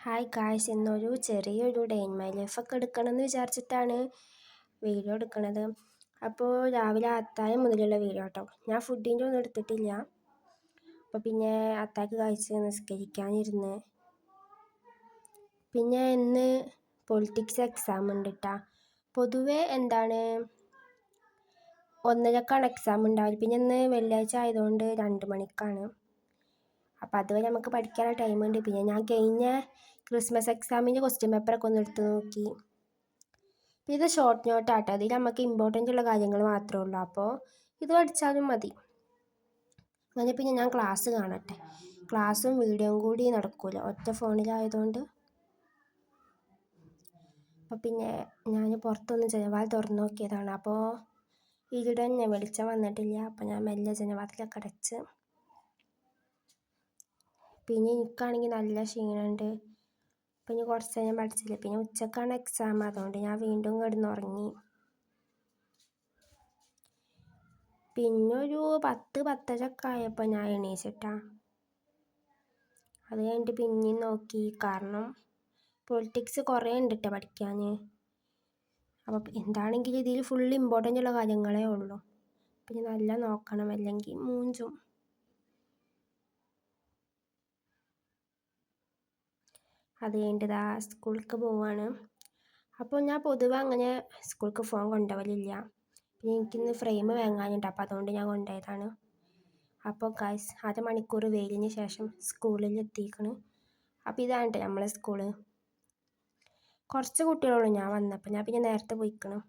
Hi guys, ഇന്നൊരു ചെറിയൊരു day in my ലൈഫൊക്കെ എടുക്കണമെന്ന് വിചാരിച്ചിട്ടാണ് വീഡിയോ എടുക്കണത്. അപ്പോൾ രാവിലെ അത്താഴം മുതലുള്ള വീഡിയോ കേട്ടോ. ഞാൻ ഫുഡിൻ്റെ ഒന്നും എടുത്തിട്ടില്ല. അപ്പോൾ പിന്നെ അത്താഴക്ക് കഴിച്ച് നിസ്കരിക്കാനിരുന്ന്. പിന്നെ ഇന്ന് പൊളിറ്റിക്സ് എക്സാം ഉണ്ട് കേട്ടോ. പൊതുവെ 1:30ക്കാണ് എക്സാം ഉണ്ടാവില്ല. പിന്നെ ഇന്ന് വെള്ളിയാഴ്ച ആയതുകൊണ്ട് 2 മണിക്കാണ്. അപ്പോൾ അതുവരെ നമുക്ക് പഠിക്കാനുള്ള ടൈമുണ്ട്. പിന്നെ ഞാൻ കഴിഞ്ഞ ക്രിസ്മസ് എക്സാമിൻ്റെ ക്വസ്റ്റ്യൻ പേപ്പറൊക്കെ ഒന്ന് എടുത്ത് നോക്കി. ഇത് ഷോർട്ട് നോട്ടാട്ടോ. അതിൽ നമുക്ക് ഇമ്പോർട്ടൻ്റ് ഉള്ള കാര്യങ്ങൾ മാത്രമേ ഉള്ളൂ. അപ്പോൾ ഇത് പഠിച്ചാലും മതി. അങ്ങനെ പിന്നെ ഞാൻ ക്ലാസ് കാണട്ടെ. ക്ലാസ്സും വീഡിയോയും കൂടി നടക്കൂല, ഒറ്റ ഫോണിലായതുകൊണ്ട്. അപ്പോൾ പിന്നെ ഞാൻ പുറത്തൊന്ന് ജനവാൽ തുറന്നു നോക്കിയതാണ്. അപ്പോൾ ഇവിടെ തന്നെ വെളിച്ചം വന്നിട്ടില്ല. അപ്പോൾ ഞാൻ മെല്ലെ ജനവാതിലൊക്കെ അടച്ച്. പിന്നെ എനിക്കാണെങ്കിൽ നല്ല ക്ഷീണമുണ്ട്. പിന്നെ കുറച്ച് ഞാൻ പഠിച്ചില്ല. പിന്നെ ഉച്ചക്കാണ് എക്സാം, അതുകൊണ്ട് ഞാൻ വീണ്ടും കിടന്നുറങ്ങി. പിന്നെ ഒരു 10-10:30 ആയപ്പോൾ ഞാൻ എണീച്ചിട്ടാ. അത് കഴിഞ്ഞിട്ട് പിന്നെയും നോക്കി, കാരണം പൊളിറ്റിക്സ് കുറേ ഉണ്ട് കേട്ടോ പഠിക്കാൻ. അപ്പോൾ എന്താണെങ്കിലും ഇതിൽ ഫുൾ ഇമ്പോർട്ടൻ്റ് ഉള്ള കാര്യങ്ങളേ ഉള്ളൂ. പിന്നെ നല്ല നോക്കണം, അല്ലെങ്കിൽ മൂഞ്ചും. അത് കഴിഞ്ഞിട്ട് സ്കൂളിലേക്ക് പോവാണ്. അപ്പോൾ ഞാൻ പൊതുവെ അങ്ങനെ സ്കൂൾക്ക് ഫോൺ കൊണ്ടുപോകലില്ല. പിന്നെ എനിക്കിന്ന് ഫ്രെയിം വാങ്ങാനുണ്ട്, അപ്പോൾ അതുകൊണ്ട് ഞാൻ കൊണ്ടുപോയതാണ്. അപ്പോൾ ഗൈസ്, 1/2 മണിക്കൂർ വെയിലിന് ശേഷം സ്കൂളിൽ എത്തിയിരിക്കണം. അപ്പോൾ ഇതാണ് കേട്ടോ നമ്മളെ സ്കൂള്. കുറച്ച് കുട്ടികളുള്ളൂ ഞാൻ വന്നപ്പോൾ. ഞാൻ പിന്നെ നേരത്തെ പോയിക്കണം.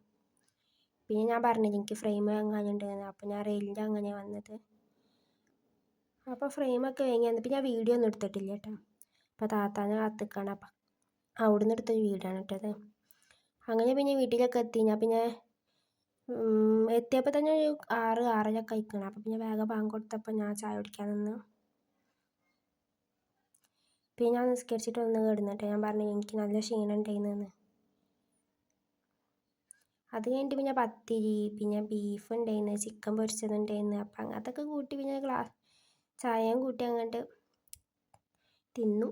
പിന്നെ ഞാൻ പറഞ്ഞില്ല എനിക്ക് ഫ്രെയിം വാങ്ങാനുണ്ട്. അപ്പോൾ ഞാൻ റെയിലിൻ്റെ അങ്ങനെ വന്നത്. അപ്പോൾ ഫ്രെയിമൊക്കെ വാങ്ങി വന്നപ്പോൾ ഞാൻ വീഡിയോ ഒന്നും എടുത്തിട്ടില്ല കേട്ടോ. അപ്പോൾ താത്താനെ കാത്തിക്കാണ്. അപ്പം അവിടെ നിന്ന് എടുത്തൊരു വീഡിയോ ആണ് ഇട്ടത്. അങ്ങനെ പിന്നെ വീട്ടിലൊക്കെ എത്തി. ഞാൻ പിന്നെ എത്തിയപ്പോൾ തന്നെ ഒരു 6-6:30 കഴിക്കണം. അപ്പോൾ പിന്നെ വേഗം ബാങ്ക് കൊടുത്തപ്പോൾ ഞാൻ ചായ കുടിക്കാൻ നിന്ന്. പിന്നെ ഞാൻ നിസ്കരിച്ചിട്ട് ഒന്ന് കിടന്നിട്ട് ഞാൻ പറഞ്ഞു എനിക്ക് നല്ല ക്ഷീണം ഉണ്ടായിരുന്നു. അത് കഴിഞ്ഞിട്ട് പിന്നെ പത്തിരി, പിന്നെ ബീഫ് ഉണ്ടായിരുന്നു, ചിക്കൻ പൊരിച്ചതുണ്ടായിരുന്നു. അപ്പം അതൊക്കെ കൂട്ടി പിന്നെ ചായയും കൂട്ടി അങ്ങോട്ട് തിന്നു.